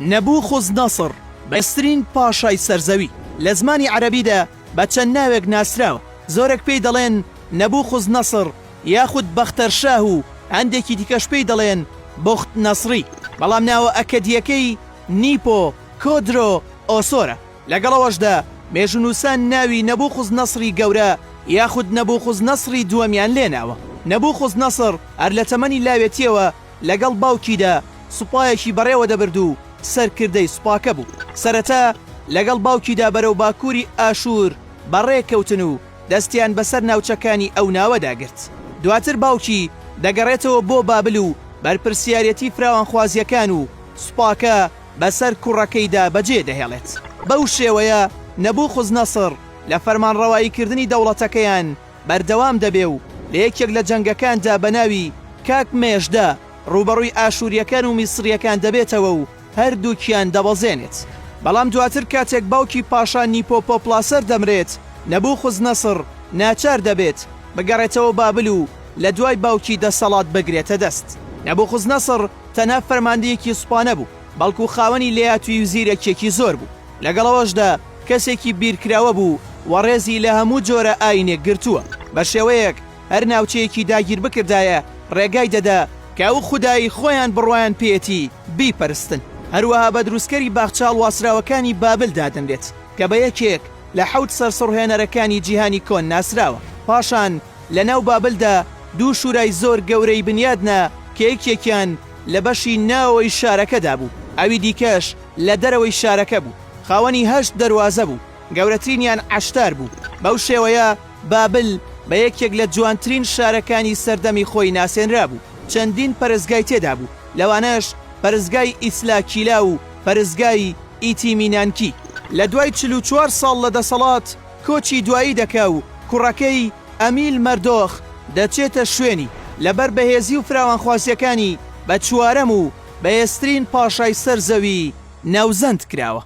نەبوخۆز نەسڕ بەسترین پاشای سەرزەوی لە زمانی عەرەبیدا بە چەند ناوێک ناسراوە. زۆرێک پێی دەڵێن نەبوخۆز نەسڕ یاخود بەختەرشاه و هەندێکی دیکەش پێی دەڵێن بوخت نەسڕی، بەڵام ناوە ئەکەدیەکەی نیپۆ کۆدرۆ ئۆسۆرە. لەگەڵەوەشدا مێژونووسان ناوی نەبوخۆز نەسڕی گەورە یاخود نەبوخۆز نەسڕی دووەمیان لێناوە. نەبوخۆز نەسڕ هەر لە تەمەنی لاوێتیەوە لەگەڵ باوکیدا سوپایەکی بەڕێوە دەبرد و سەرکردەی سوپاکە بوو. سەرەتا لەگەڵ باوکیدا بەرەو باکووری ئاشوور بەڕێکەوتن و دەستیان بەسەر ناوچەکانی ئەو ناوەداگرت. دواتر باوکی دەگەڕێتەوە بۆ بابل و بەرپرسیارەتی فراوانخوازیەکان و سوپاکە بەسەر کوڕەکەیدا بەجێ دەهێڵێت. بەو شێوەیە نەبوخۆز نەسڕ لە فەرمانڕەواییکردنی دەوڵەتەکەیان بەردەوام دەبێ و لە یەکێک لە جەنگەکاندا بە ناوی کاک مێژدا ڕوبەڕووی ئاشووریەکان و میسریەکان دەبێتەوە و هەردووکیان دەبەزێنێت. بەڵام دواتر کاتێک باوکی پاشا نیپۆپۆپلاسەر دەمرێت، نەبوخۆز نەسڕ ناچار دەبێت بگەڕێتەوە بابل و لە دوای باوکی دەسەڵات بگرێتە دەست. نەبوخۆز نەسڕ تەنها فەرماندەیەکی سوپانە بوو، بەڵکو خاوەنی لێهاتووی و زیرەکێکی زۆر بوو. لەگەڵەوەشدا کەسێکی بیرکراوە بوو و ڕێزی لە هەموو جۆرە ئاینێک گرتووە. بە شێوەیەک هەر ناوچەیەکی داگیر بکردایە ڕێگای دەدا کە ئەو خودایی خۆیان بڕوایان پێێتی بیپەرستن. هەروەها بە دروستکەری باخچاڵ واسراوەکانی بابل دادەنرێت کە بە یەکێک لە حەوت سەرسڕهێنەرەکانی جیهانی کۆن ناسراوە. پاشان لە ناو بابلدا دوو شورای زۆر گەورەی بنیادنا کە یەکێکیان لە بەشی ناوەوەی شارەکەدا بوو، ئەوی دیکەش لە دەرەوەی شارەکە بوو. خاوەنی 8 دەروازە بوو، گەورەترینیان 8 بوو. بەو شێوەیە بابل بە یەکێک لە جوانترین شارەکانی سەردەمی خۆی ناسێنرا بوو. چەندین پەرستگای تێدا بوو، لەوانەش پەرستگای ئیسلاکیلا و پەرستگای ئیتیمینانکی. لە دوای 44 ساڵ لە دەسەڵات کۆچی دوایی دەکا و کوڕەکەی ئەمیل مەردۆخ دەچێتە شوێنی لەبەر بەهێزی و فراوانخوازیەکانی بە چوارەم و بەهێزترین پاشای سەرزەوی ناوزەند کراوە.